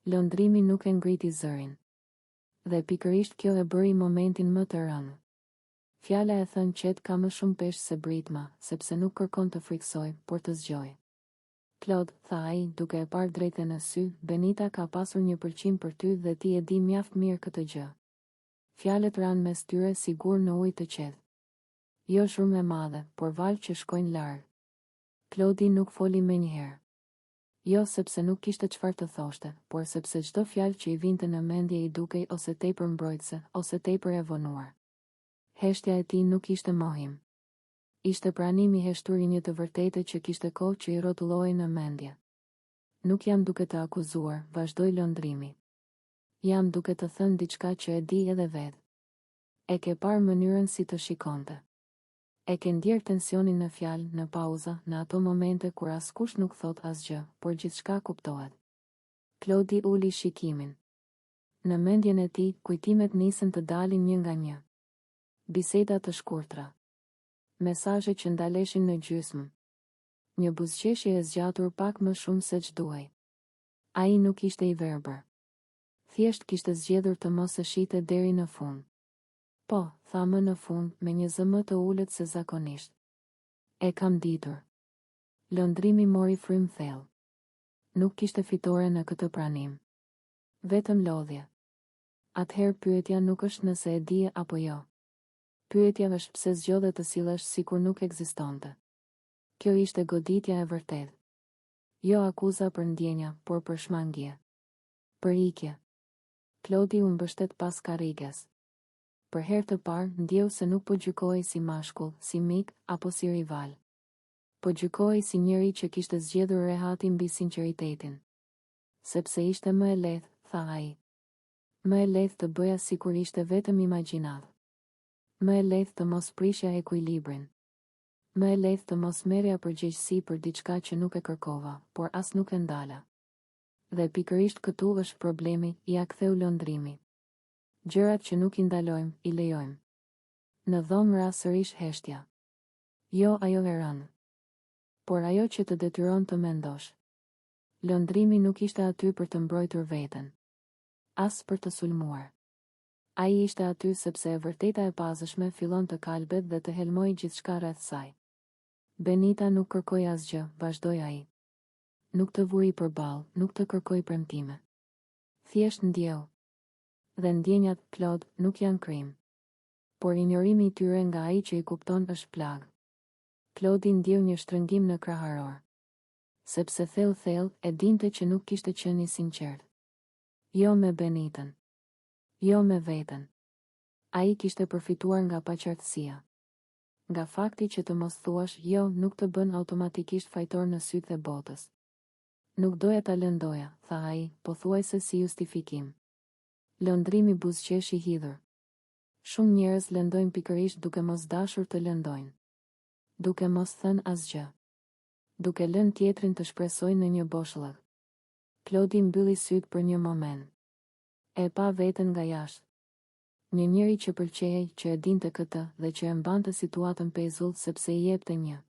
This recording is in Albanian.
Lëndrimi nuk e ngriti zërin. Dhe pikërisht kjo e bëri momentin më të rënë. Fjala e thënë qetë ka më shumë peshë se britma, sepse nuk kërkon të friksoj, por të zgjoj. Claude, tha ai, duke e parë drejtë në sy, Benita ka pasur 1% për ty dhe ti e di mjaft mirë këtë gjë. Fjalët ranë mes tyre sigur në ujë të qetë. Jo shumë e madhe, por valë që shkojnë larg. Claudi nuk foli menjëherë. Jo sepse nuk kishte çfarë të thoshte, por sepse çdo fjalë që i vinte në mendje i dukej ose tepër mbrojtëse, ose tepër e vonuar. Heshtja e tij nuk ishte mohim. Ishte pranimi heshtur i një të vërtetë që kishte kohë që i rrotullohej në mendje. Nuk jam duke të akuzuar, vazhdoi Lëndrimi. Jam duke të thënë diçka që e di edhe vetë. E ke parë mënyrën si të shikonte. E ke ndjerë tensionin në fjalë, në pauza, në ato momente kur askush nuk thot asgjë, por gjithçka kuptohet. Claudi uli shikimin. Në mendjen e tij, kujtimet nisën të dalin një nga një. Biseda të shkurtra. Mesazhe që ndaleshin në gjysmë. Një buzëqeshje e zgjatur pak më shumë se ç'duhej. Ai nuk ishte i verbër. Thjesht kishte zgjedhur të mos e shite deri në fund. Po, tha më në fund, me një zë më të ulët se zakonisht. E kam ditur. Lëndrimi mori frym thellë. Nuk kishte fitore në këtë pranim. Vetëm lodhje. Atëherë pyetja nuk është nëse e dije apo jo. Pyetja është pse zgjodhe të sillesh sikur nuk ekzistonte. Kjo ishte goditja e vërtetë. Jo akuza për ndjenja, por për shmangje. Për ikje. Claudi u mbështet pas karriges. Për herë të parë, ndjeu se nuk po gjykohej si mashkull, si mik, apo si rival. Po gjykohej si njëri që kishte zgjedhur rehatin mbi sinqeritetin. Sepse ishte më e lehtë, tha ai. Më e lehtë të bëja sikur ishte vetëm imagjinat. Më e lehtë të mos prishja ekuilibrin. Më e lehtë të mos merrja përgjegjësi për diçka që nuk e kërkova, por as nuk e ndala. Dhe pikërisht këtu është problemi, ja ktheu Lëndrimi. Gjërat që nuk i ndalojmë, i lejojmë. Në dhomë ra sërish heshtja. Jo ajo e rënë. Por ajo që të detyron të mendosh. Lëndrimi nuk ishte aty për të mbrojtur veten. As për të sulmuar. Ai ishte aty sepse e vërteta e pazëshme fillon të kalbet dhe të helmoj gjithçka rreth saj. Benita nuk kërkoi asgjë, vazhdoi ai. Nuk të vuri përballë, nuk të kërkoi premtime. Thjesht ndjeu. Dhe ndjenjat, Claude, nuk janë krim. Por injorimi i tyre nga ai që i kupton është plag. Claudi ndjeu një shtrëngim në kraharor. Sepse thellë e dinte që nuk kishte qenë i sinqert. Jo me Benitën. Jo me veten. Ai kishte përfituar nga paqartësia. Nga fakti që të mos thuash jo nuk të bën automatikisht fajtor në sytë e botës. Nuk doja ta lëndoja, tha ai, pothuajse si justifikim. Lëndrimi buzëqesh i hidhur. Shumë njerëz lëndojnë pikërisht duke mos dashur të lëndojnë. Duke mos thënë asgjë. Duke lënë tjetrin të shpresojë në një boshllëk. Claudi mbylli syt për një moment. E pa veten nga jashtë. Një njeri që pëlqejej, që e dinte këtë dhe që e mbante situatën pezull sepse I jepte një